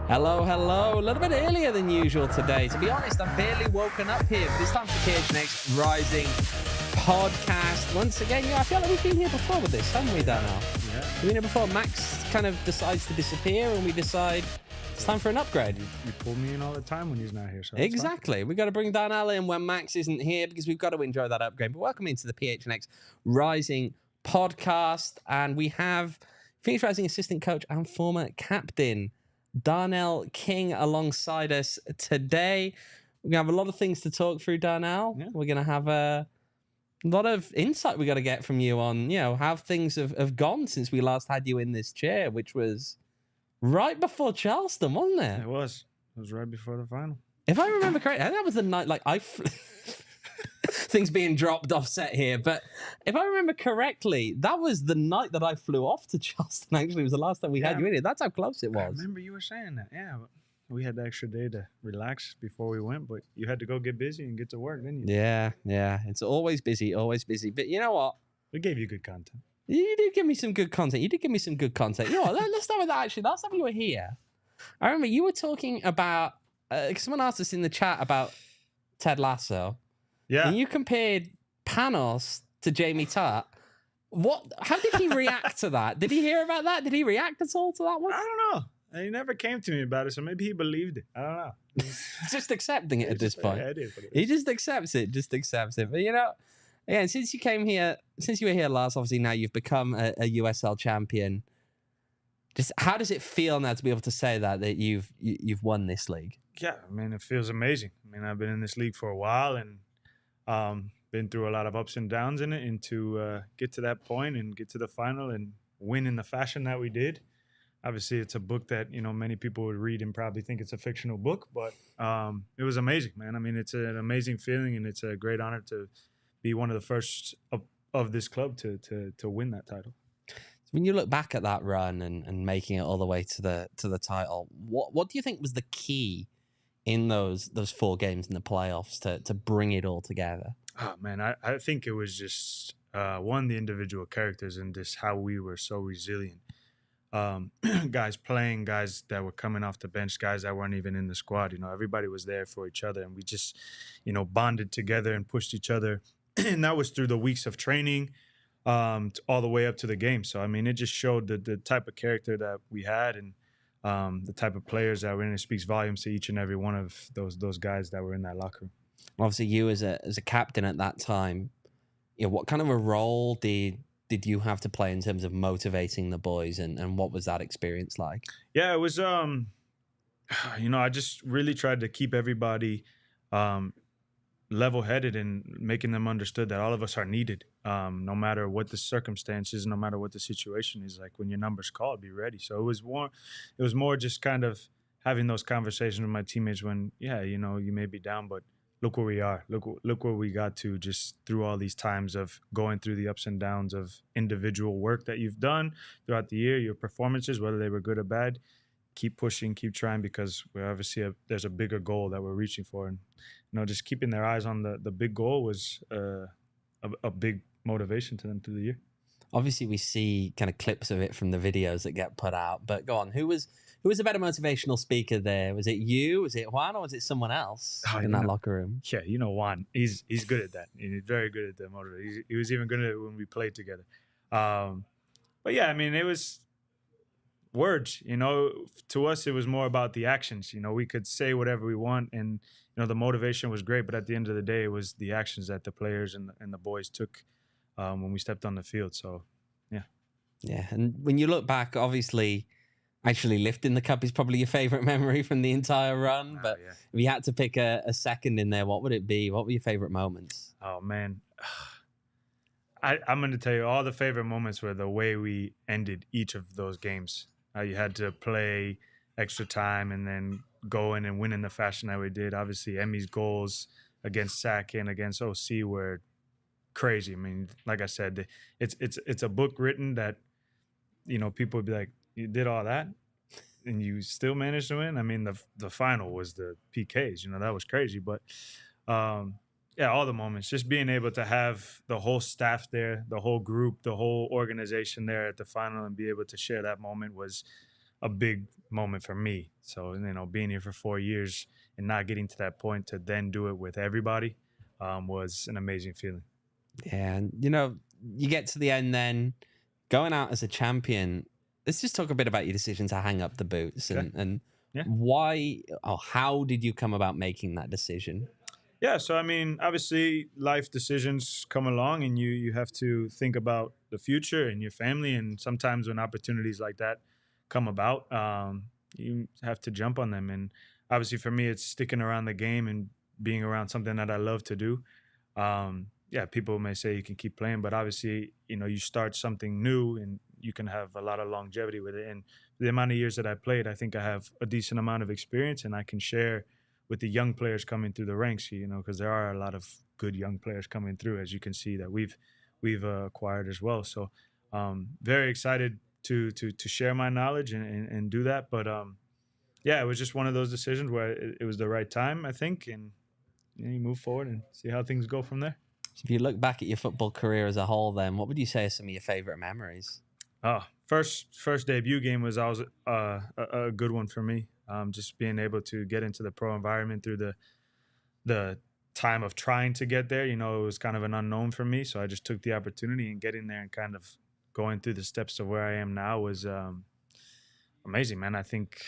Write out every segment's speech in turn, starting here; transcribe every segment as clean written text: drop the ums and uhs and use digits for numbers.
Hello, hello. A little bit earlier than usual today. To be honest, I've barely woken up here. This time for PHNX Rising podcast. Once again, I feel like we've been here before with this, haven't we, Darnell? Yeah. We've been here before. Max kind of decides to disappear and we decide it's time for an upgrade. You pull me in all the time when he's not here. So exactly. We've got to bring Darnell in when Max isn't here because we've got to enjoy that upgrade. But welcome into the PHNX Rising podcast. And we have Phoenix Rising assistant coach and former captain Darnell King alongside us today. We're going to have a lot of things to talk through, Darnell. Yeah. We're going to have a lot of insight we got to get from you on, how things have gone since we last had you in this chair, which was right before Charleston, wasn't it? It was. It was right before the final. If I remember correctly, that was the night, things being dropped off set here, but if I remember correctly, that was the night that I flew off to Charleston. Actually, it was the last time we had you in it. That's how close it was. I remember you were saying that. Yeah, we had the extra day to relax before we went, but you had to go get busy and get to work, didn't you? Yeah. It's always busy, always busy. But you know what? We gave you good content. You did give me some good content. You know what? Let's start with that, actually. Last time you were here, I remember you were talking about, someone asked us in the chat about Ted Lasso. Yeah. And you compared Panos to Jamie Tart. How did he react to that? Did he hear about that? Did he react at all to that one? I don't know. He never came to me about it, so maybe he believed it. I don't know. Just accepting it at this point. Yeah, it is what it is. He just accepts it. But again, since you were here last, obviously now you've become a USL champion. Just how does it feel now to be able to say that you've won this league? Yeah, I mean, it feels amazing. I mean, I've been in this league for a while and been through a lot of ups and downs in it, and to get to that point and get to the final and win in the fashion that we did. Obviously, it's a book that, many people would read and probably think it's a fictional book, but it was amazing, man. I mean, it's an amazing feeling, and it's a great honor to be one of the first of this club to win that title. When you look back at that run and making it all the way to the title, what do you think was the key in those 4 games in the playoffs to bring it all together? Oh, man, I think it was just, one, the individual characters and just how we were so resilient. Guys playing, guys that were coming off the bench, guys that weren't even in the squad. Everybody was there for each other, and we just, bonded together and pushed each other. And that was through the weeks of training all the way up to the game. So, I mean, it just showed the type of character that we had and the type of players that were in it. Speaks volumes to each and every one of those guys that were in that locker room. Obviously, you as a captain at that time, what kind of a role did you have to play in terms of motivating the boys, and what was that experience like? Yeah, it was, I just really tried to keep everybody level-headed and making them understood that all of us are needed, no matter what the circumstances, no matter what the situation is. Like, when your number's called, be ready. So it was more just kind of having those conversations with my teammates when, you may be down, but look where we are. Look where we got to just through all these times of going through the ups and downs of individual work that you've done throughout the year, your performances, whether they were good or bad. Keep pushing, keep trying, because we obviously there's a bigger goal that we're reaching for. And, just keeping their eyes on the big goal was a big motivation to them through the year. Obviously, we see kind of clips of it from the videos that get put out. But go on, who was a better motivational speaker there? Was it you? Was it Juan? Or was it someone else in that locker room? Yeah, Juan. He's good at that. He's very good at the motivation. He was even good at it when we played together. But yeah, I mean, it was words. To us, it was more about the actions. We could say whatever we want, and the motivation was great. But at the end of the day, it was the actions that the players and the boys took when we stepped on the field. So, yeah. Yeah, and when you look back, obviously, actually lifting the cup is probably your favorite memory from the entire run. But yeah. If you had to pick a second in there, what would it be? What were your favorite moments? Oh, man. I'm going to tell you all the favorite moments were the way we ended each of those games. You had to play extra time and then go in and win in the fashion that we did. Obviously, Emmy's goals against SAC and against OC were crazy. I mean, like I said, it's a book written that, people would be like, you did all that and you still managed to win. I mean, the final was the PKs. That was crazy. But yeah, all the moments, just being able to have the whole staff there, the whole group, the whole organization there at the final and be able to share that moment was a big moment for me. So, being here for 4 years and not getting to that point to then do it with everybody was an amazing feeling. Yeah, and you get to the end then, going out as a champion. Let's just talk a bit about your decision to hang up the boots and Yeah. why or how did you come about making that decision? Yeah, so I mean, obviously, life decisions come along, and you have to think about the future and your family. And sometimes when opportunities like that come about, you have to jump on them. And obviously, for me, it's sticking around the game and being around something that I love to do. Yeah, people may say you can keep playing, but obviously, you start something new, and you can have a lot of longevity with it. And the amount of years that I played, I think I have a decent amount of experience, and I can share with the young players coming through the ranks, because there are a lot of good young players coming through, as you can see that we've acquired as well. So very excited to share my knowledge and do that. But yeah, it was just one of those decisions where it was the right time, I think, and you move forward and see how things go from there. So if you look back at your football career as a whole, then what would you say are some of your favorite memories? First debut game was always a good one for me. Just being able to get into the pro environment through the time of trying to get there, it was kind of an unknown for me. So I just took the opportunity, and getting there and kind of going through the steps of where I am now was amazing, man. I think,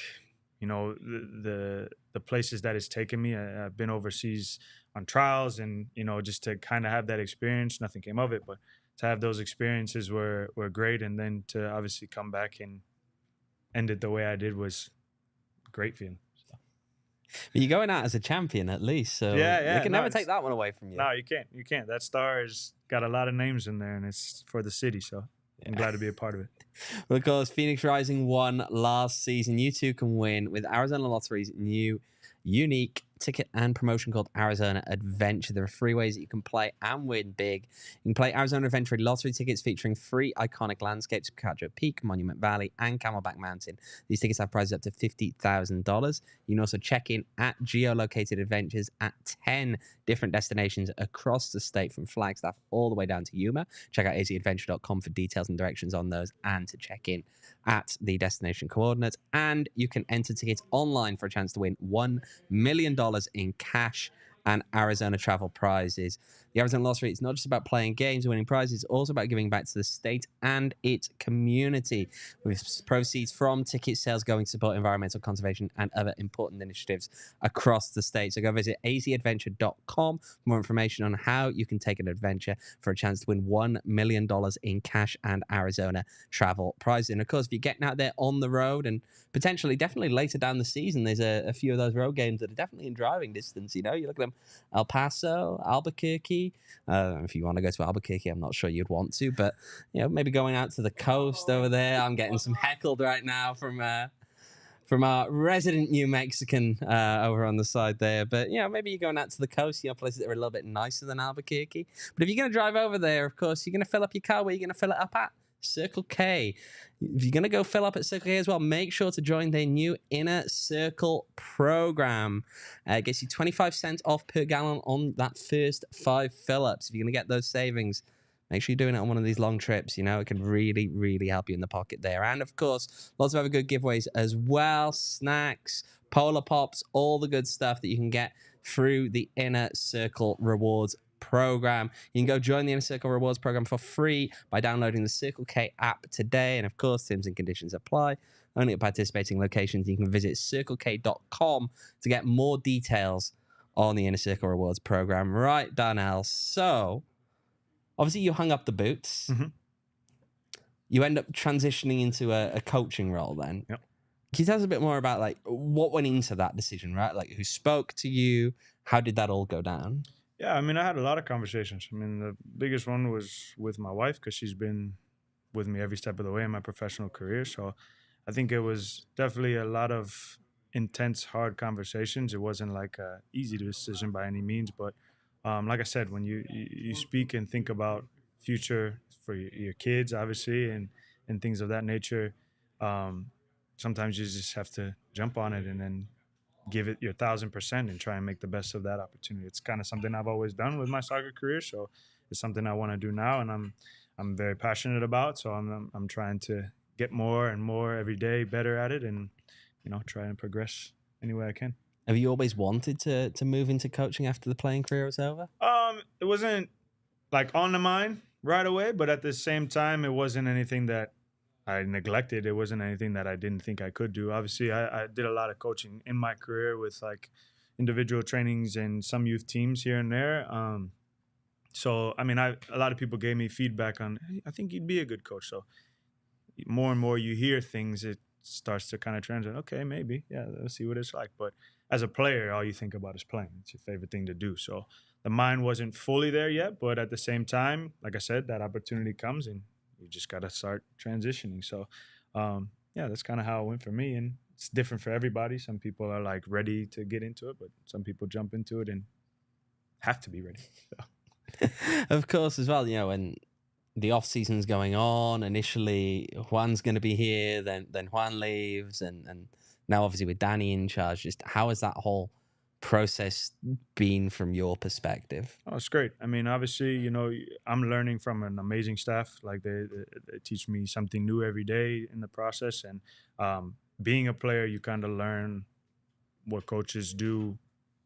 the places that it's taken me, I've been overseas on trials, and, just to kind of have that experience, nothing came of it, but to have those experiences were great. And then to obviously come back and end it the way I did was great feeling. But you're going out as a champion at least, so Yeah, they can never take that one away from you. No, you can't. That star has got a lot of names in there, and it's for the city, so I'm glad to be a part of it. Well, of course, Phoenix Rising won last season. You too can win with Arizona Lottery's new unique ticket and promotion called Arizona Adventure. There are 3 ways that you can play and win big. You can play Arizona Adventure lottery tickets featuring 3 iconic landscapes: Picacho Peak, Monument Valley, and Camelback Mountain. These tickets have prizes up to $50,000. You can also check in at geolocated adventures at 10 different destinations across the state, from Flagstaff all the way down to Yuma. Check out azadventure.com for details and directions on those, and to check in at the destination coordinates. And you can enter tickets online for a chance to win $1 million in cash and Arizona travel prizes. The Arizona Lottery is not just about playing games and winning prizes, it's also about giving back to the state and its community, with proceeds from ticket sales going to support environmental conservation and other important initiatives across the state. So go visit azadventure.com for more information on how you can take an adventure for a chance to win $1 million in cash and Arizona travel prizes. And of course, if you're getting out there on the road, and potentially, definitely later down the season, there's a few of those road games that are definitely in driving distance. You look at them, El Paso, Albuquerque. If you want to go to Albuquerque, I'm not sure you'd want to, but maybe going out to the coast over there. I'm getting some heckled right now from our resident New Mexican over on the side there. But maybe you're going out to the coast, places that are a little bit nicer than Albuquerque. But if you're going to drive over there, of course, you're going to fill up your car. Where you're going to fill it up at? Circle K. If you're going to go fill up at Circle K as well, make sure to join their new Inner Circle program. It gets you 25 cents off per gallon on that first 5 fill-ups. If you're going to get those savings, make sure you're doing it on one of these long trips. It can really, really help you in the pocket there. And of course, lots of other good giveaways as well. Snacks, Polar Pops, all the good stuff that you can get through the Inner Circle Rewards program. You can go join the Inner Circle Rewards program for free by downloading the Circle K app today. And of course, terms and conditions apply. Only at participating locations. You can visit circlek.com to get more details on the Inner Circle Rewards program. Right, Darnell. So, obviously, you hung up the boots. Mm-hmm. You end up transitioning into a coaching role then. Yep. Can you tell us a bit more about what went into that decision, right? Who spoke to you? How did that all go down? Yeah, I mean, I had a lot of conversations. I mean, the biggest one was with my wife because she's been with me every step of the way in my professional career. So I think it was definitely a lot of intense, hard conversations. It wasn't like a easy decision by any means, but like I said, when you speak and think about future for your kids, obviously, and things of that nature, um, sometimes you just have to jump on it and then give it your 1,000% and try and make the best of that opportunity. It's kind of something I've always done with my soccer career, so it's something I want to do now, and I'm very passionate about. So I'm trying to get more and more every day, better at it, and try and progress any way I can. Have you always wanted to move into coaching after the playing career was over? It wasn't like on the mind right away, but at the same time, it wasn't anything that I neglected. It wasn't anything that I didn't think I could do. Obviously, I did a lot of coaching in my career with like individual trainings and some youth teams here and there. So, I mean, a lot of people gave me feedback on, hey, I think you'd be a good coach. So, more and more you hear things, it starts to kind of translate. Okay, maybe, yeah, let's see what it's like. But as a player, all you think about is playing. It's your favorite thing to do. So, the mind wasn't fully there yet, but at the same time, like I said, that opportunity comes and you just got to start transitioning. So, yeah, that's kind of how it went for me, and it's different for everybody. Some people are like ready to get into it, but some people jump into it and have to be ready. So. Of course, as well, when the off season's going on, initially Juan's going to be here, then Juan leaves, and now obviously with Danny in charge. Just how has that whole process been from your perspective? Oh, it's great. I mean, obviously, I'm learning from an amazing staff. Like they teach me something new every day in the process, and being a player, you kind of learn what coaches do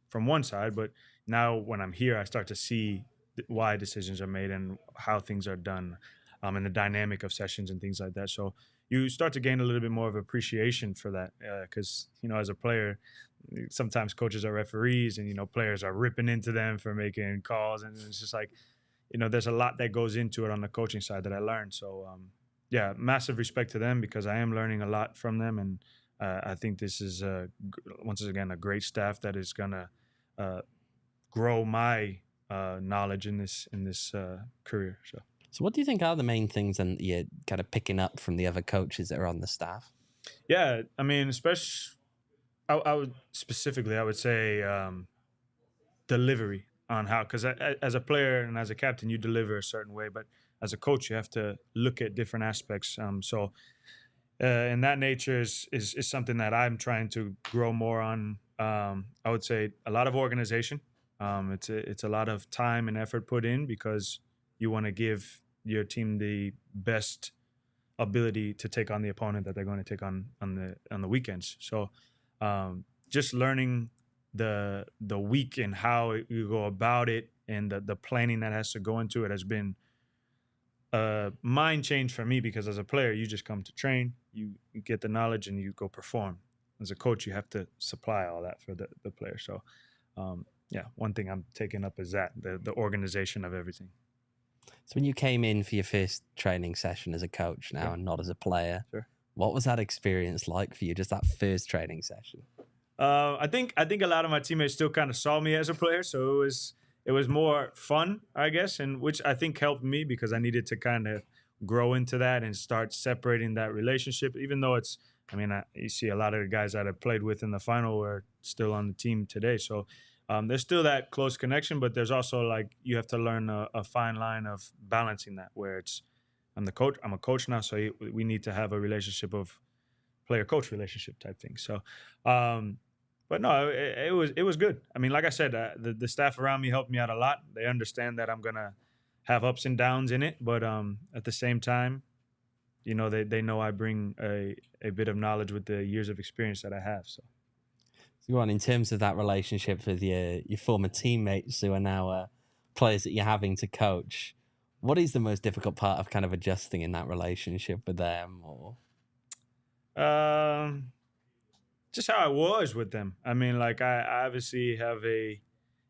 from one side, but now when I'm here, I start to see why decisions are made and how things are done, and the dynamic of sessions and things like that. So you start to gain a little bit more of appreciation for that, because as a player, sometimes coaches are referees, and players are ripping into them for making calls, and it's just like there's a lot that goes into it on the coaching side that I learned. So yeah, massive respect to them because I am learning a lot from them, and I think this is once again a great staff that is gonna grow my knowledge in this career. So what do you think are the main things that you're kind of picking up from the other coaches that are on the staff? Yeah, I mean, especially I would say delivery on how, because as a player and as a captain you deliver a certain way, but as a coach you have to look at different aspects. So and that nature is something that I'm trying to grow more on. I would say a lot of organization. It's a lot of time and effort put in because you want to give your team the best ability to take on the opponent that they're going to take on the weekends. So just learning the week and how you go about it and the planning that has to go into it has been a mind change for me, because as a player you just come to train, you get the knowledge and you go perform. As a coach you have to supply all that for the player. So yeah, one thing I'm taking up is that the organization of everything. So when you came in for your first training session as a coach now, Sure. and not as a player, Sure. what was that experience like for you, just that first training session? I think a lot of my teammates still kind of saw me as a player, so it was more fun, I guess, and which I think helped me because I needed to kind of grow into that and start separating that relationship. Even though you see a lot of the guys that I played with in the final are still on the team today, so there's still that close connection, but there's also like you have to learn a fine line of balancing that, where I'm a coach now, so we need to have a relationship of player-coach relationship type thing. So, but no, it was good. I mean, like I said, the staff around me helped me out a lot. They understand that I'm gonna have ups and downs in it, but at the same time, they know I bring a bit of knowledge with the years of experience that I have. So go on, in terms of that relationship with your former teammates who are now players that you're having to coach, what is the most difficult part of kind of adjusting in that relationship with them? Or just how I was with them. I mean, like I obviously have it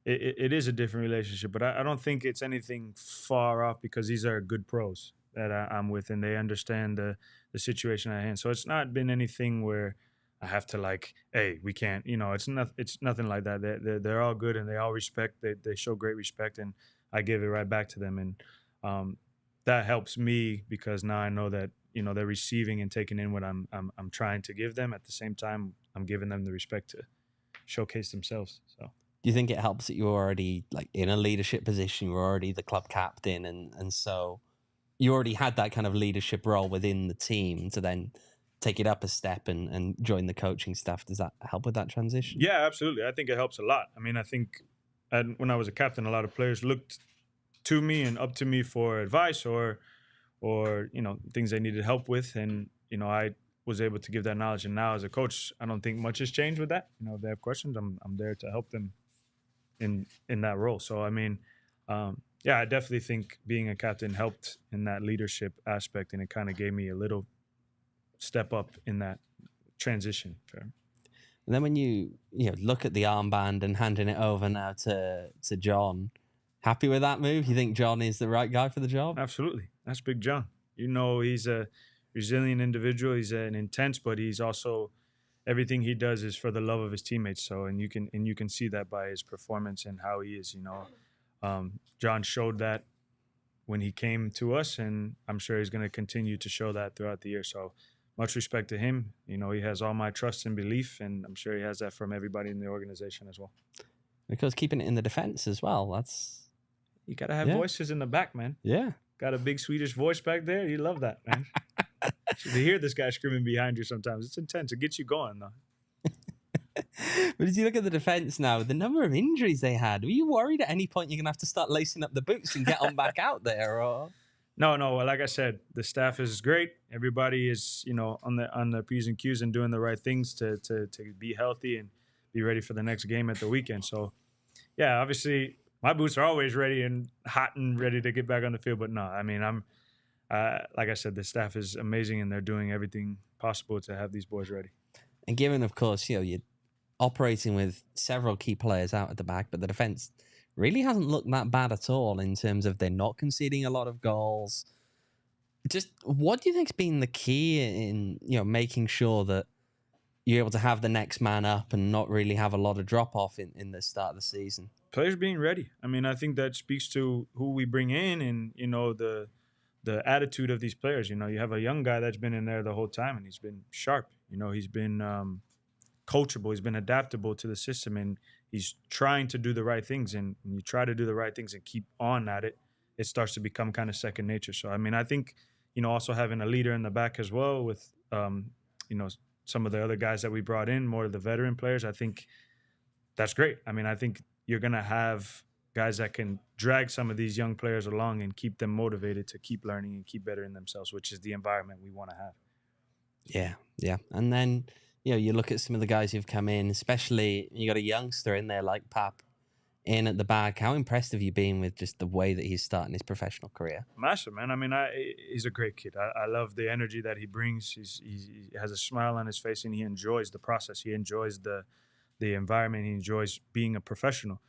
is a different relationship, but I don't think it's anything far off because these are good pros that I'm with, and they understand the situation at hand. So it's not been anything where I have to like, hey, we can't, it's nothing like that. They're all good and they all respect. They show great respect, and I give it right back to them. And that helps me because now I know that they're receiving and taking in what I'm trying to give them. At the same time, I'm giving them the respect to showcase themselves. So. Do you think it helps that you're already like in a leadership position? You're already the club captain, and so you already had that kind of leadership role within the team to then take it up a step and join the coaching staff. Does that help with that transition? Yeah, absolutely. I think it helps a lot. I mean, I think when I was a captain, a lot of players looked to me and up to me for advice or things they needed help with, and I was able to give that knowledge. And now as a coach, I don't think much has changed with that. If they have questions, I'm there to help them in that role. So I mean, yeah, I definitely think being a captain helped in that leadership aspect, and it kind of gave me a little step up in that transition. And then when you look at the armband and handing it over now to John, happy with that move? You think John is the right guy for the job? Absolutely. That's Big John. He's a resilient individual. He's an intense, but he's also, everything he does is for the love of his teammates. So, and you can see that by his performance and how he is. John showed that when he came to us, and I'm sure he's going to continue to show that throughout the year. So, much respect to him. He has all my trust and belief, and I'm sure he has that from everybody in the organization as well. Because keeping it in the defense as well, you got to have voices in the back, man. Yeah. Got a big Swedish voice back there. You love that, man. To hear this guy screaming behind you sometimes, it's intense. It gets you going, though. But as you look at the defense now, the number of injuries they had, were you worried at any point you're going to have to start lacing up the boots and get on back out there? Or No. Like I said, the staff is great. Everybody is, on the P's and Q's and doing the right things to be healthy and be ready for the next game at the weekend. So, yeah, obviously my boots are always ready and hot and ready to get back on the field. But no, I mean, like I said, the staff is amazing and they're doing everything possible to have these boys ready. And given, of course, you're operating with several key players out at the back, but the defense really hasn't looked that bad at all in terms of they're not conceding a lot of goals. Just what do you think's been the key in making sure that you're able to have the next man up and not really have a lot of drop off in the start of the season? Players being ready. I mean, I think that speaks to who we bring in and the attitude of these players. You have a young guy that's been in there the whole time and he's been sharp. He's been coachable. He's been adaptable to the system, and he's trying to do the right things. And when you try to do the right things and keep on at it, it starts to become kind of second nature. So, I mean, I think, also having a leader in the back as well with, some of the other guys that we brought in, more of the veteran players, I think that's great. I mean, I think you're going to have guys that can drag some of these young players along and keep them motivated to keep learning and keep bettering themselves, which is the environment we want to have. Yeah. And then, you look at some of the guys who've come in, especially you got a youngster in there like Pap in at the back. How impressed have you been with just the way that he's starting his professional career? Massive, man. I mean, he's a great kid. I love the energy that he brings. He has a smile on his face, and he enjoys the process. He enjoys the environment. He enjoys being a professional.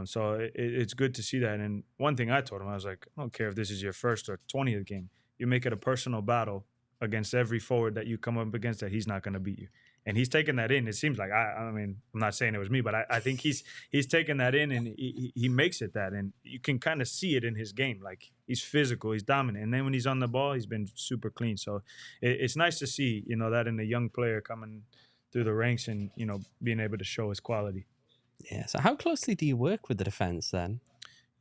So it's good to see that. And one thing I told him, I was like, I don't care if this is your first or 20th game. You make it a personal battle against every forward that you come up against that he's not going to beat you. And he's taken that in. It seems like, I mean, I'm not saying it was me, but I think he's taken that in, and he makes it that. And you can kind of see it in his game. Like, he's physical, he's dominant. And then when he's on the ball, he's been super clean. So it's nice to see, that in a young player coming through the ranks and, being able to show his quality. Yeah. So how closely do you work with the defense then?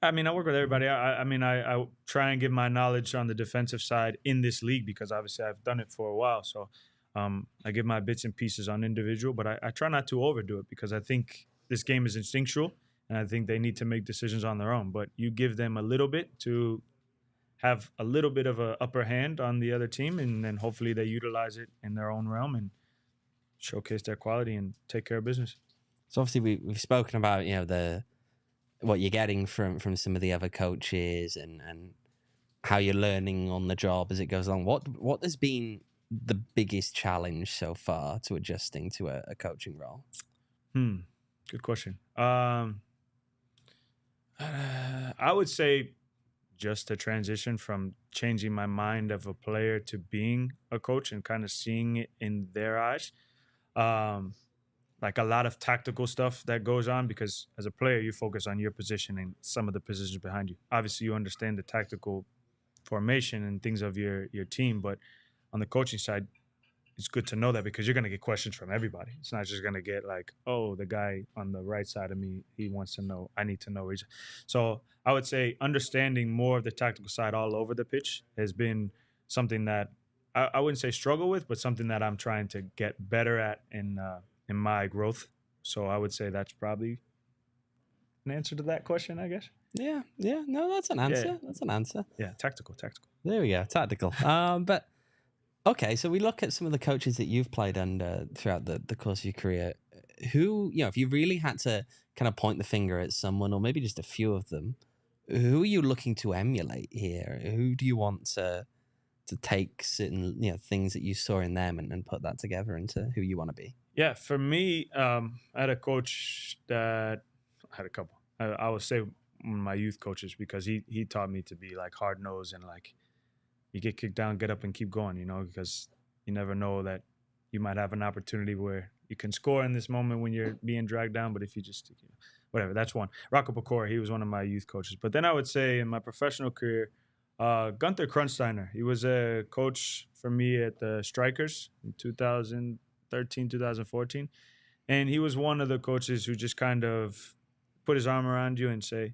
I mean, I work with everybody. I try and give my knowledge on the defensive side in this league because obviously I've done it for a while. So I give my bits and pieces on individual, but I try not to overdo it because I think this game is instinctual and I think they need to make decisions on their own. But you give them a little bit to have a little bit of an upper hand on the other team, and then hopefully they utilize it in their own realm and showcase their quality and take care of business. So obviously we've spoken about what you're getting from some of the other coaches and how you're learning on the job as it goes along. What has been the biggest challenge so far to adjusting to a coaching role? Good question. I would say just the transition from changing my mind of a player to being a coach and kind of seeing it in their eyes. like a lot of tactical stuff that goes on, because as a player, you focus on your position and some of the positions behind you. Obviously, you understand the tactical formation and things of your team, but on the coaching side, it's good to know that, because you're going to get questions from everybody. It's not just going to get like, oh, the guy on the right side of me, he wants to know, I need to know. So I would say understanding more of the tactical side all over the pitch has been something that I wouldn't say struggle with, but something that I'm trying to get better at in my growth. So I would say that's probably an answer to that question, I guess. Yeah. No, that's an answer. That's an answer. Yeah, tactical. There we go, tactical. But okay, so we look at some of the coaches that you've played under throughout the course of your career. Who, if you really had to kind of point the finger at someone, or maybe just a few of them, who are you looking to emulate here? Who do you want to take certain things that you saw in them and put that together into who you want to be? Yeah, for me, I had a coach that I had a couple. I would say one of my youth coaches, because he taught me to be like hard nosed and like, you get kicked down, get up and keep going, because you never know that you might have an opportunity where you can score in this moment when you're being dragged down. But if you just, whatever, that's one. Rocco Pecora, he was one of my youth coaches. But then I would say in my professional career, Gunther Krunsteiner, he was a coach for me at the Strikers in 2013, 2014. And he was one of the coaches who just kind of put his arm around you and say,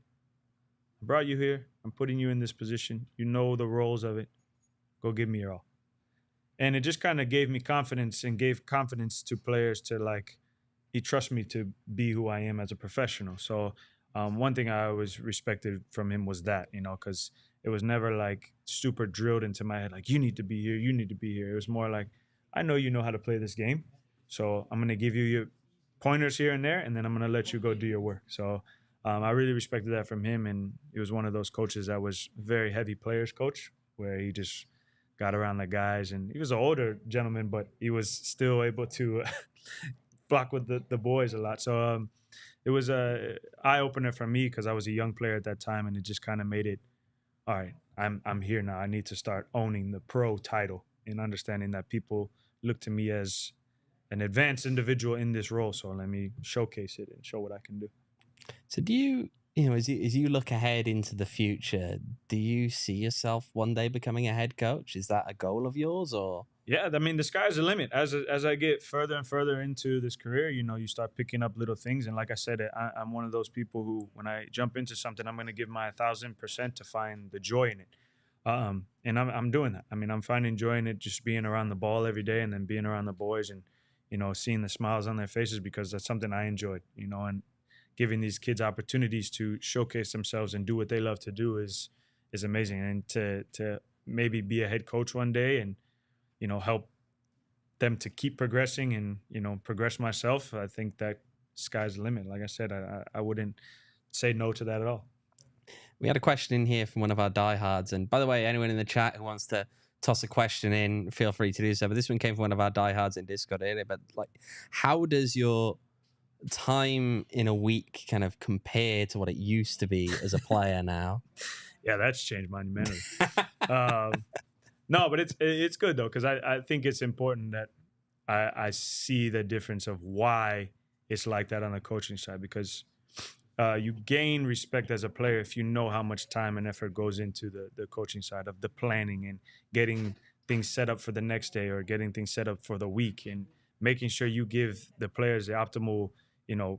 I brought you here. I'm putting you in this position. You know the roles of it. Go give me your all. And it just kind of gave me confidence and gave confidence to players to like, he trusts me to be who I am as a professional. So one thing I always respected from him was that, because it was never like super drilled into my head, like, you need to be here, you need to be here. It was more like, I know you know how to play this game. So I'm going to give you your pointers here and there, and then I'm going to let you go do your work. So I really respected that from him. And he was one of those coaches that was very heavy players coach, where he just got around the guys, and he was an older gentleman, but he was still able to block with the boys a lot. So it was a eye opener for me, because I was a young player at that time, and it just kind of made it, all right, I'm here now. I need to start owning the pro title and understanding that people look to me as an advanced individual in this role. So let me showcase it and show what I can do. So do you, as you look ahead into the future, do you see yourself one day becoming a head coach? Is that a goal of yours, or? Yeah, I mean, the sky's the limit. As I get further and further into this career, you start picking up little things. And like I said, I'm one of those people who, when I jump into something, I'm going to give my 1,000% to find the joy in it. And I'm doing that. I mean, I'm finding joy in it, just being around the ball every day, and then being around the boys and, seeing the smiles on their faces, because that's something I enjoyed, and giving these kids opportunities to showcase themselves and do what they love to do is amazing. And to maybe be a head coach one day and, help them to keep progressing and, progress myself, I think that sky's the limit. Like I said, I wouldn't say no to that at all. We had a question in here from one of our diehards. And by the way, anyone in the chat who wants to toss a question in, feel free to do so. But this one came from one of our diehards in Discord earlier. But like, how does your time in a week kind of compare to what it used to be as a player now? Yeah, that's changed monumentally. No, but it's good though, because I think it's important that I see the difference of why it's like that on the coaching side, because you gain respect as a player if you know how much time and effort goes into the coaching side of the planning and getting things set up for the next day, or getting things set up for the week, and making sure you give the players the optimal, the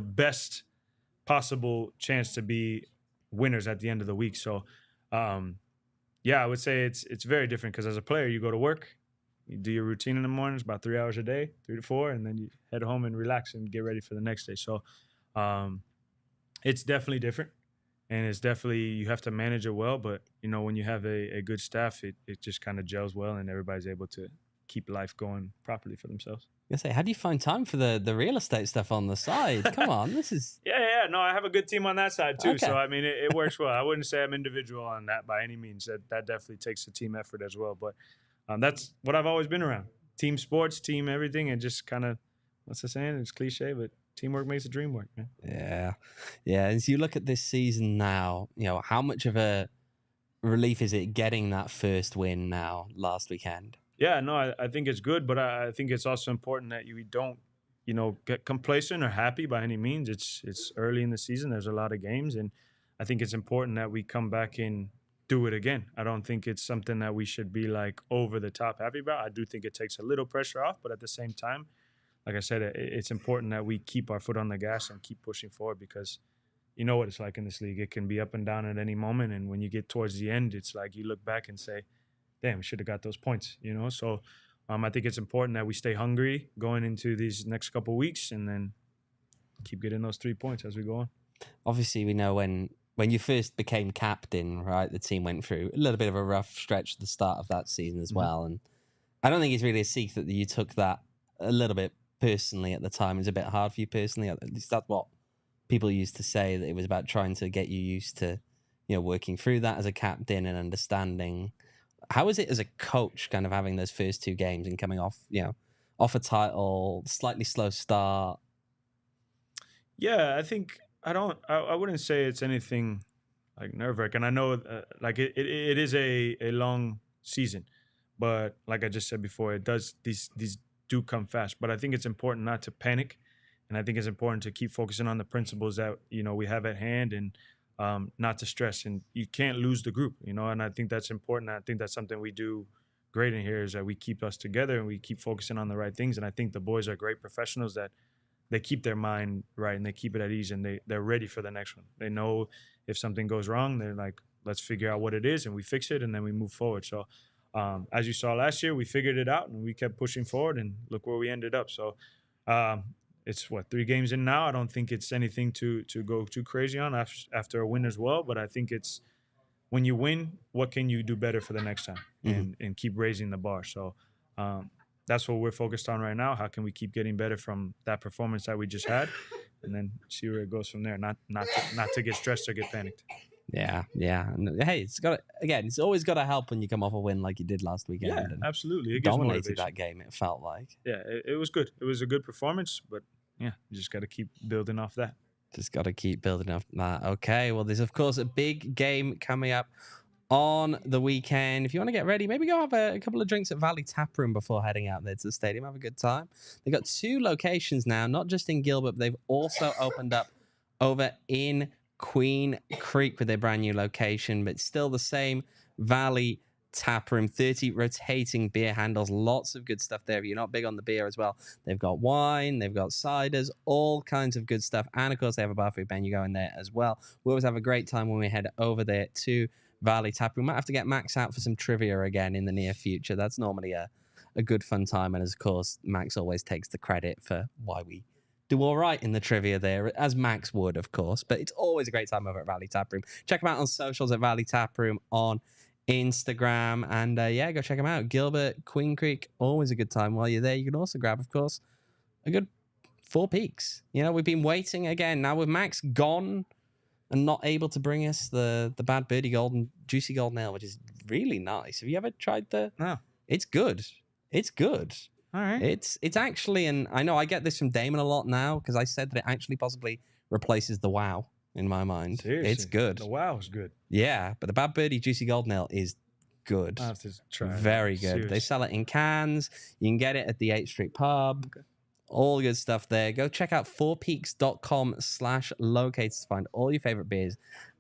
best possible chance to be winners at the end of the week. So, I would say it's very different, because as a player, you go to work, you do your routine in the mornings, about 3 hours a day, 3 to 4, and then you head home and relax and get ready for the next day. So it's definitely different, and it's definitely, you have to manage it well. But, when you have a good staff, it just kind of gels well, and everybody's able to keep life going properly for themselves. I say, how do you find time for the real estate stuff on the side? Come on, this is... Yeah. No, I have a good team on that side too. Okay. So, I mean, it works well. I wouldn't say I'm individual on that by any means. That definitely takes a team effort as well. But that's what I've always been around. Team sports, team everything, and just kind of, what's the saying? It's cliche, but teamwork makes the dream work, man. Yeah. As you look at this season now, how much of a relief is it getting that first win now last weekend? Yeah, no, I think it's good, but I think it's also important that you don't, get complacent or happy by any means. It's early in the season. There's a lot of games, and I think it's important that we come back and do it again. I don't think it's something that we should be like over the top happy about. I do think it takes a little pressure off, but at the same time, like I said, it's important that we keep our foot on the gas and keep pushing forward, because you know what it's like in this league. It can be up and down at any moment, and when you get towards the end, it's like you look back and say, damn, we should have got those points, So I think it's important that we stay hungry going into these next couple of weeks, and then keep getting those 3 points as we go on. Obviously, we know when you first became captain, right, the team went through a little bit of a rough stretch at the start of that season as well. And I don't think it's really a secret that you took that a little bit personally at the time. It was a bit hard for you personally. At least that's what people used to say, that it was about trying to get you used to, working through that as a captain and understanding. How is it as a coach, kind of having those first 2 games and coming off, off a title, slightly slow start? Yeah, I think I wouldn't say it's anything like nerve-wracking. I know like it is a long season, but like I just said before, it does, these do come fast. But I think it's important not to panic, and I think it's important to keep focusing on the principles that we have at hand, and not to stress. And you can't lose the group, and I think that's important. I think that's something we do great in here, is that we keep us together and we keep focusing on the right things. And I think the boys are great professionals, that they keep their mind right and they keep it at ease, and they're ready for the next one. They know if something goes wrong, they're like, let's figure out what it is and we fix it, and then we move forward. So as you saw last year, we figured it out and we kept pushing forward, and look where we ended up. So it's 3 games in now. I don't think it's anything to go too crazy on after a win as well. But I think it's, when you win, what can you do better for the next time, and keep raising the bar. So that's what we're focused on right now. How can we keep getting better from that performance that we just had, and then see where it goes from there. Not to get stressed or get panicked. Yeah. And hey, it's always got to help when you come off a win like you did last weekend. Yeah, and absolutely. It gives dominated motivation. that game, it felt like. Yeah, it was good. It was a good performance, but yeah, you just got to keep building off that. Just got to keep building off that. Okay, well, there's, of course, a big game coming up on the weekend. If you want to get ready, maybe go have a couple of drinks at Valley Taproom before heading out there to the stadium. Have a good time. They've got 2 locations now, not just in Gilbert, but they've also opened up over in Queen Creek with their brand new location, but still the same Valley Taproom, 30 rotating beer handles, lots of good stuff there. If you're not big on the beer as well, they've got wine, they've got ciders, all kinds of good stuff. And of course, they have a bar food menu going there as well. We always have a great time when we head over there to Valley Taproom. Might have to get Max out for some trivia again in the near future. That's normally a good fun time. And of course, Max always takes the credit for why we do all right in the trivia there, as Max would, of course. But it's always a great time over at Valley Taproom. Check them out on socials at Valley Taproom on Instagram, and go check them out. Gilbert, Queen Creek, always a good time. While you're there, you can also grab, of course, a good 4 Peaks. We've been waiting again now with Max gone and not able to bring us the Bad Birdie Juicy Golden Ale, which is really nice. Have you ever tried No. It's good. All right. It's actually, and I know I get this from Damon a lot now, because I said that it actually possibly replaces the WoW in my mind. Seriously? It's good. The WoW is good. Yeah, but the Bad Birdie Juicy Golden Ale is good. I have to try it. Very good. Seriously. They sell it in cans. You can get it at the 8th Street Pub. Okay. All good stuff there. Go check out 4peaks.com/locate to find all your favorite beers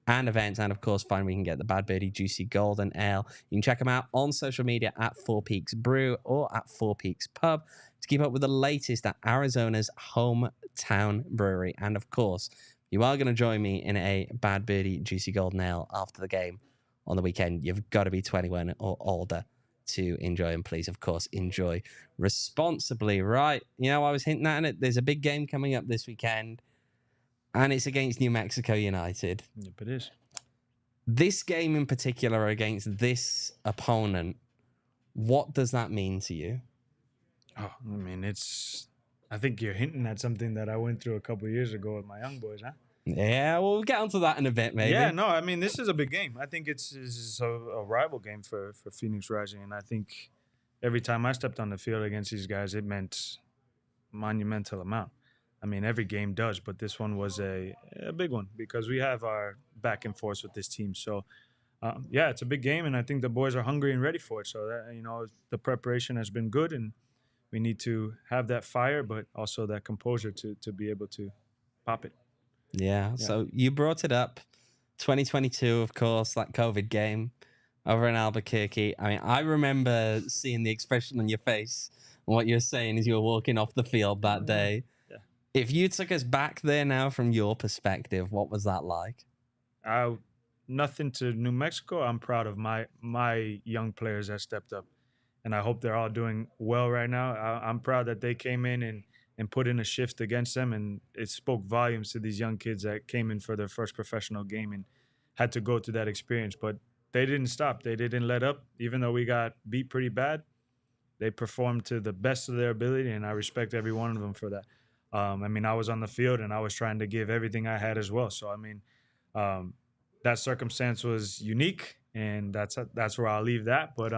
and events. And of course, find where you can get the Bad Birdie Juicy Golden Ale. You can check them out on social media at 4 Peaks Brew or at 4 Peaks Pub to keep up with the latest at Arizona's hometown brewery. And of course, you are going to join me in a Bad Birdie Juicy Golden Ale after the game on the weekend. You've got to be 21 or older to enjoy, and please, of course, enjoy responsibly, right? I was hinting at it. There's a big game coming up this weekend, and it's against New Mexico United. Yep, it is. This game in particular against this opponent, what does that mean to you? Oh, I mean, I think you're hinting at something that I went through a couple of years ago with my young boys, huh? Yeah, we'll get onto that in a bit, maybe. Yeah, no, I mean, this is a big game. I think this is a rival game for Phoenix Rising, and I think every time I stepped on the field against these guys, it meant monumental amount. I mean, every game does, but this one was a big one because we have our back and forth with this team. So yeah, it's a big game, and I think the boys are hungry and ready for it. So that, the preparation has been good, and we need to have that fire, but also that composure to be able to pop it. Yeah. So you brought it up. 2022, of course, that COVID game over in Albuquerque. I mean, I remember seeing the expression on your face and what you were saying as you were walking off the field that day. Yeah. If you took us back there now from your perspective, what was that like? Nothing to New Mexico. I'm proud of my young players that stepped up, and I hope they're all doing well right now. I'm proud that they came in and put in a shift against them, and it spoke volumes to these young kids that came in for their first professional game and had to go through that experience. But they didn't stop. They didn't let up. Even though we got beat pretty bad, they performed to the best of their ability, and I respect every one of them for that. I mean, I was on the field, and I was trying to give everything I had as well. So, I mean, that circumstance was unique, and that's where I'll leave that. But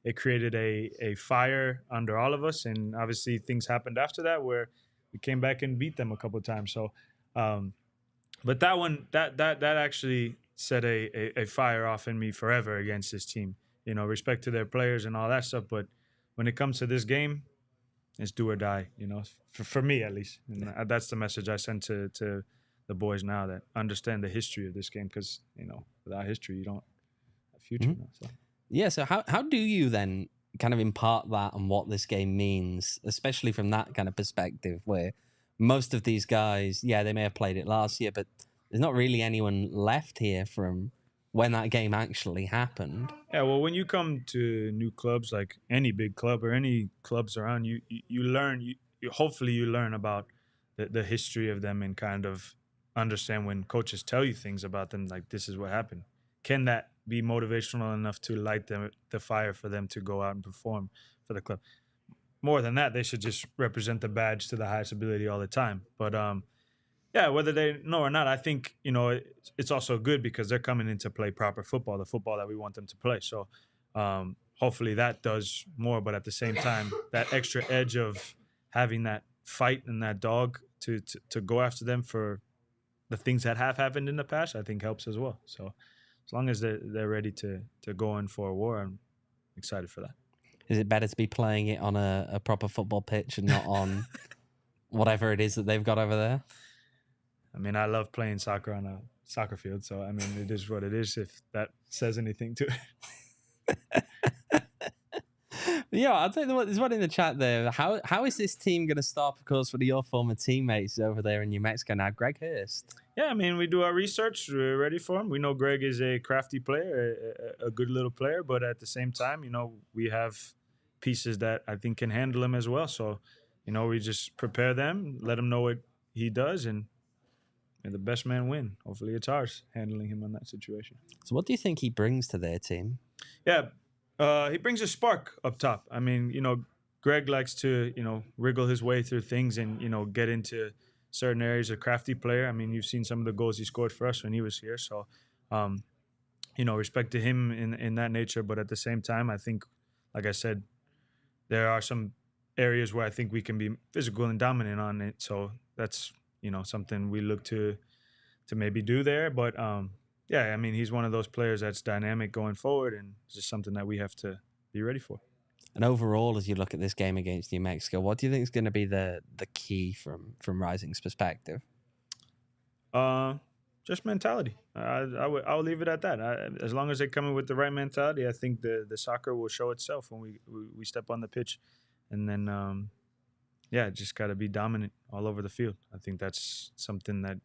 it created a fire under all of us, and obviously things happened after that where we came back and beat them a couple of times. So, but that one that actually set a fire off in me forever against this team. Respect to their players and all that stuff. But when it comes to this game, it's do or die. For me at least, and that's the message I send to the boys now that understand the history of this game, because without history you don't have future. Mm-hmm. So. Yeah, so how do you then kind of impart that on what this game means, especially from that kind of perspective where most of these guys, they may have played it last year, but there's not really anyone left here from when that game actually happened. Yeah, well, when you come to new clubs, like any big club or any clubs around, you learn, hopefully you learn about the history of them and kind of understand when coaches tell you things about them, like this is what happened. Can that be motivational enough to light the fire for them to go out and perform for the club? More than that, they should just represent the badge to the highest ability all the time. But whether they know or not, I think it's also good because they're coming in to play proper football, the football that we want them to play. So hopefully that does more. But at the same time, that extra edge of having that fight and that dog to go after them for the things that have happened in the past, I think helps as well. So as long as they're ready to go in for a war, I'm excited for that. Is it better to be playing it on a proper football pitch and not on whatever it is that they've got over there? I mean, I love playing soccer on a soccer field, so I mean, it is what it is, if that says anything to it. Yeah, I'll tell you what, there's one in the chat there. How is this team going to stop, of course, one of your former teammates over there in New Mexico now, Greg Hurst? Yeah, I mean, we do our research. We're ready for him. We know Greg is a crafty player, a good little player, but at the same time, we have pieces that I think can handle him as well. So, we just prepare them, let him know what he does, and the best man win. Hopefully it's ours, handling him on that situation. So what do you think he brings to their team? Yeah, he brings a spark up top. I mean, Greg likes to, wriggle his way through things and, get into certain areas. A crafty player. I mean, you've seen some of the goals he scored for us when he was here. So, respect to him in that nature. But at the same time, I think, like I said, there are some areas where I think we can be physical and dominant on it. So that's, something we look to maybe do there. But, I mean, he's one of those players that's dynamic going forward, and it's just something that we have to be ready for. And overall, as you look at this game against New Mexico, what do you think is going to be the key from Rising's perspective? Just mentality. I'll leave it at that. As long as they come in with the right mentality, I think the soccer will show itself when we step on the pitch. And then, just got to be dominant all over the field. I think that's something that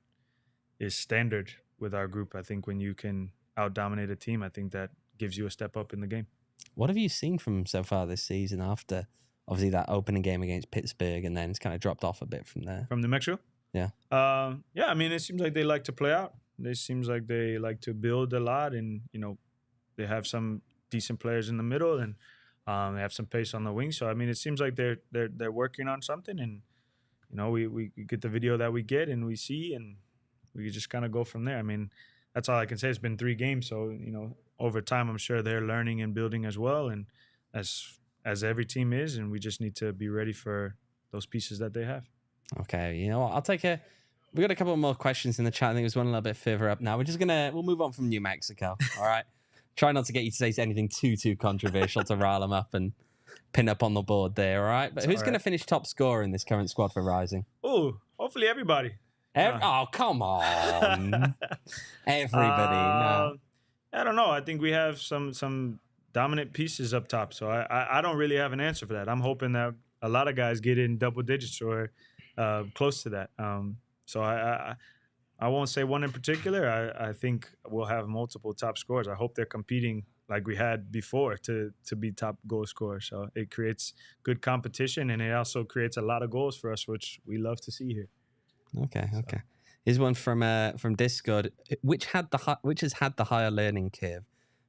is standard with our group. I think when you can out-dominate a team, I think that gives you a step up in the game. What have you seen from so far this season after, obviously, that opening game against Pittsburgh, and then it's kind of dropped off a bit from there? From New Mexico? Yeah. I mean, it seems like they like to play out. It seems like they like to build a lot, and, they have some decent players in the middle, and they have some pace on the wing. So, I mean, it seems like they're working on something, and, we get the video that we get and we see, and we just kind of go from there. I mean, that's all I can say. It's been 3 games, so, over time, I'm sure they're learning and building as well, and as every team is, and we just need to be ready for those pieces that they have. Okay, you know what? I'll take we got a couple more questions in the chat. I think there's one a little bit further up now. We'll move on from New Mexico, all right? Try not to get you to say anything too controversial to rile them up and pin up on the board there, all right? But who's going to finish top scorer in this current squad for Rising? Oh, hopefully everybody. Oh, come on. Everybody. No. I don't know. I think we have some dominant pieces up top, so I don't really have an answer for that. I'm hoping that a lot of guys get in double digits or close to that. So I won't say one in particular. I think we'll have multiple top scorers. I hope they're competing like we had before to be top goal scorers. So it creates good competition, and it also creates a lot of goals for us, which we love to see here. Okay. Here's one from Discord. Which has had the higher learning curve,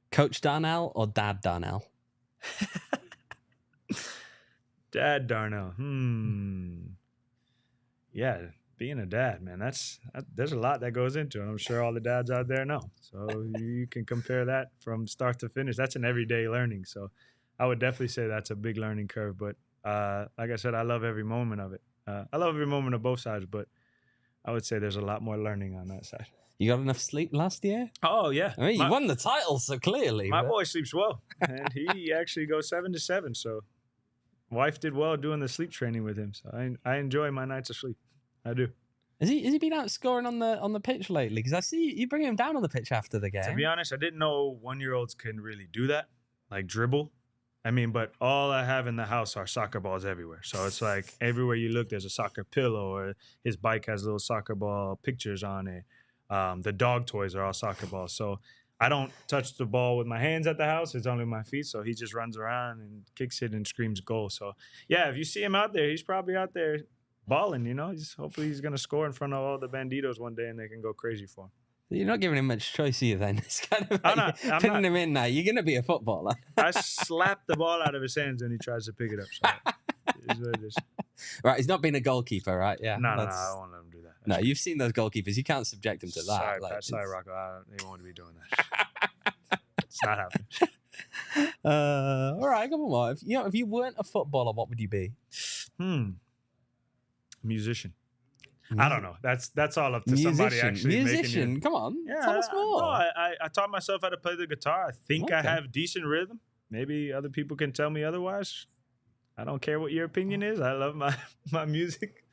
Coach Darnell or Dad Darnell? Dad Darnell. Yeah, being a dad, man, there's a lot that goes into it. I'm sure all the dads out there know. So you can compare that from start to finish. That's an everyday learning. So I would definitely say that's a big learning curve. But like I said, I love every moment of it. I love every moment of both sides, but I would say there's a lot more learning on that side. You got enough sleep last year? Oh, yeah. I mean, you won the title, so clearly. My boy sleeps well, and he actually goes 7 to 7. So wife did well doing the sleep training with him. So I enjoy my nights of sleep. I do. Has he been out scoring on the pitch lately? Because I see you bring him down on the pitch after the game. To be honest, I didn't know 1-year-olds can really do that, like dribble. I mean, but all I have in the house are soccer balls everywhere. So it's like everywhere you look, there's a soccer pillow, or his bike has little soccer ball pictures on it. The dog toys are all soccer balls. So I don't touch the ball with my hands at the house. It's only my feet. So he just runs around and kicks it and screams goal. So, yeah, if you see him out there, he's probably out there balling, you know. Hopefully he's going to score in front of all the Banditos one day and they can go crazy for him. You're not giving him much choice either then. It's kind of I'm putting him in now. You're going to be a footballer. I slapped the ball out of his hands when he tries to pick it up. So it is what it is. Right, he's not being a goalkeeper, right? Yeah. No, I don't want him to do that. No, you've seen those goalkeepers. You can't subject him to that. Sorry, Rocco. They won't be doing that. It's not happening. All right, come on. If you weren't a footballer, what would you be? Musician. I don't know. That's all up to somebody actually making it. Come on. Yeah, tell us more. No, I taught myself how to play the guitar. I think I have decent rhythm. Maybe other people can tell me otherwise. I don't care what your opinion is. I love my music.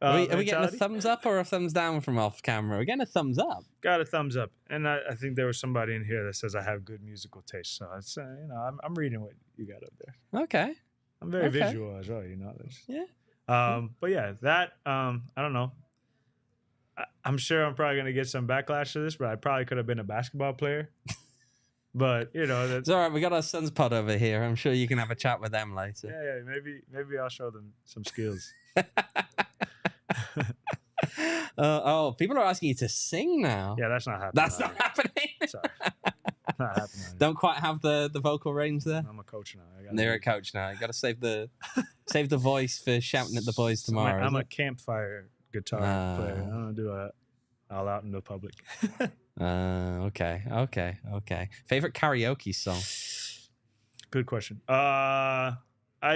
Are we getting a thumbs up or a thumbs down from off camera? We're getting a thumbs up. Got a thumbs up. And I think there was somebody in here that says I have good musical taste. So it's I'm reading what you got up there. Okay. I'm very visual as well, you know. Yeah. But yeah, that I don't know. I'm sure I'm probably gonna get some backlash to this, but I probably could have been a basketball player. But you know, it's all right. We got our son's pod over here. I'm sure you can have a chat with them later. Yeah, maybe I'll show them some skills. People are asking you to sing now. Yeah, that's not happening. That's not happening. Sorry. Not happening. Don't quite have the vocal range there. I'm a coach now. They're a coach now. You got to save the voice for shouting at the boys tomorrow. I'm a campfire guitar player. I don't do it all out in the public. Okay. Favorite karaoke song? Good question. I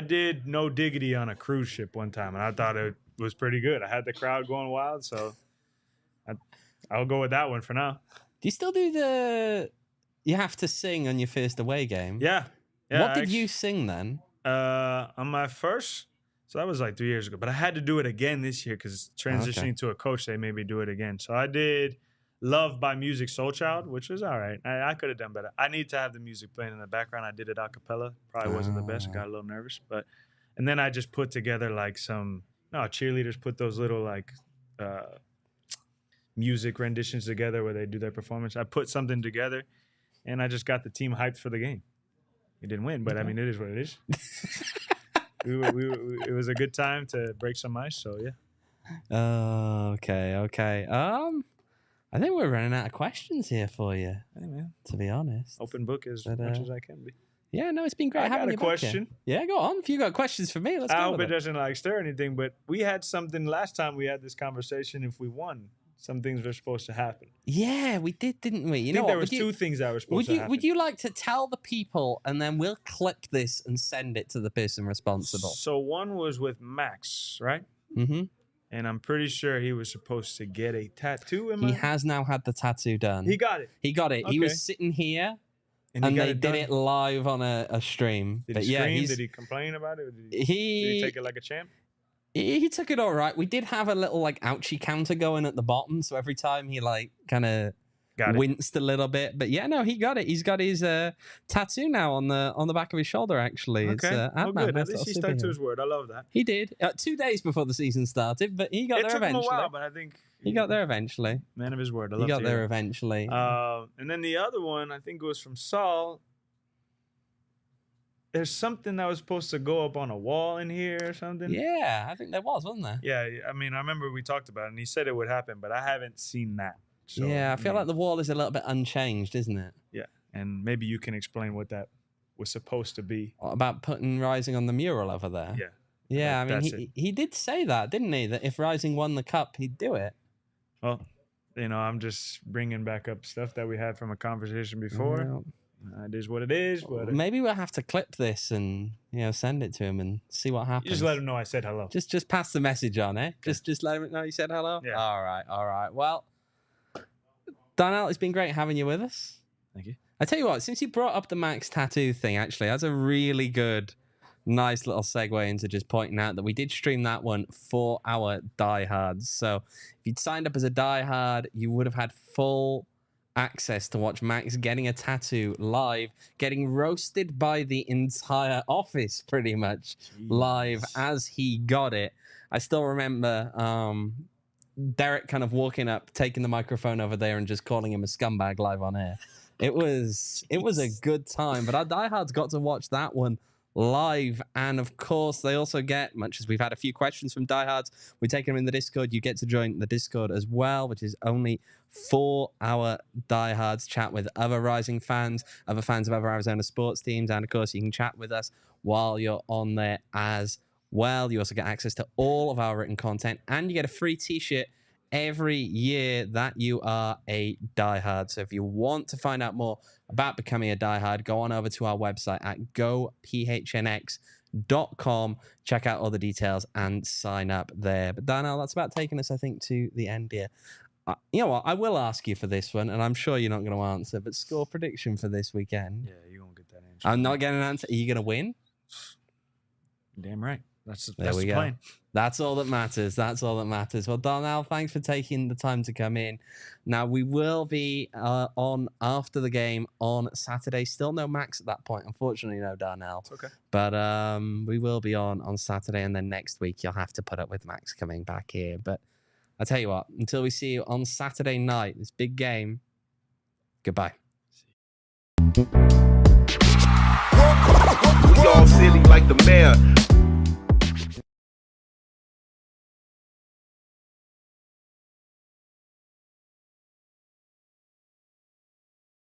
did No Diggity on a cruise ship one time, and I thought it was pretty good. I had the crowd going wild, so I'll go with that one for now. Do you still do you have to sing on your first away game? Yeah. What did you sing then? On my first, so that was like 3 years ago, but I had to do it again this year because transitioning to a coach, they made me do it again. So I did Love by Music Soul Child, which was all right. I could have done better. I need to have the music playing in the background. I did it a cappella. Probably wasn't the best. I got a little nervous, and then I just put together like cheerleaders put those little like music renditions together where they do their performance. I put something together, and I just got the team hyped for the game. We didn't win, but I mean, it is what it is. It was a good time to break some ice, so yeah. Okay. I think we're running out of questions here for you. Hey, man. To be honest. Open book as much as I can be. Yeah, no, it's been great having you back. I got a question. Yeah, go on. If you got questions for me, let's go. I hope it doesn't stir anything, but we had something last time we had this conversation. If we won, some things were supposed to happen. Yeah, we did, didn't we? I think there was two things that were supposed to happen. Would you like to tell the people, and then we'll clip this and send it to the person responsible? So one was with Max, right? Mm-hmm. And I'm pretty sure he was supposed to get a tattoo. He has now had the tattoo done. He got it. Okay. He was sitting here and they did it live on a stream. Did he scream? Did he complain about it? Or did he take it like a champ? He took it all right. We did have a little like ouchie counter going at the bottom, so every time he like kind of winced a little bit. But yeah, no, he got it. He's got his tattoo now on the back of his shoulder. Actually, okay. It's good. At least he stuck to his word. I love that. He did 2 days before the season started, but he got there eventually. It took him a while, but I think he got there eventually. Man of his word. He got there eventually. And then the other one, I think it was from Saul. There's something that was supposed to go up on a wall in here or something. Yeah, I think there was, wasn't there? Yeah, I mean, I remember we talked about it, and he said it would happen, but I haven't seen that. So, yeah, I feel like the wall is a little bit unchanged, isn't it? Yeah, and maybe you can explain what that was supposed to be. What about putting Rising on the mural over there? Yeah. Yeah, I mean, he did say that, didn't he? That if Rising won the cup, he'd do it. Well, I'm just bringing back up stuff that we had from a conversation before. Well, it is what it is. But maybe we'll have to clip this and send it to him and see what happens. You just let him know I said hello. Just pass the message on, eh? Okay. Just let him know you said hello. Yeah. All right. Well, Darnell, it's been great having you with us. Thank you. I tell you what, since you brought up the Max tattoo thing, actually, that's a really good, nice little segue into just pointing out that we did stream that one for our diehards. So if you'd signed up as a diehard, you would have had full access to watch Max getting a tattoo live, getting roasted by the entire office pretty much live as he got it. I still remember Derek kind of walking up, taking the microphone over there and just calling him a scumbag live on air. It was a good time, but our diehards got to watch that one live, and of course they also get, much as we've had a few questions from diehards, we take them in the Discord. You get to join the Discord as well, which is only for our diehards. Chat with other Rising fans, other fans of other Arizona sports teams, and of course you can chat with us while you're on there as well. You also get access to all of our written content, and you get a free t-shirt every year that you are a diehard. So if you want to find out more about becoming a diehard, go on over to our website at gophnx.com. Check out all the details and sign up there. But Darnell, that's about taking us, I think, to the end here. You know what? I will ask you for this one, and I'm sure you're not going to answer, but score prediction for this weekend. Yeah, you're going to get that answer. I'm not getting an answer. Are you going to win? Damn right. That's the plan. That's all that matters. That's all that matters. Well, Darnell, thanks for taking the time to come in. Now, we will be on after the game on Saturday. Still no Max at that point. Unfortunately, no Darnell. It's okay. But we will be on Saturday, and then next week you'll have to put up with Max coming back here. But I tell you what, until we see you on Saturday night, this big game, goodbye. We all silly like the mayor.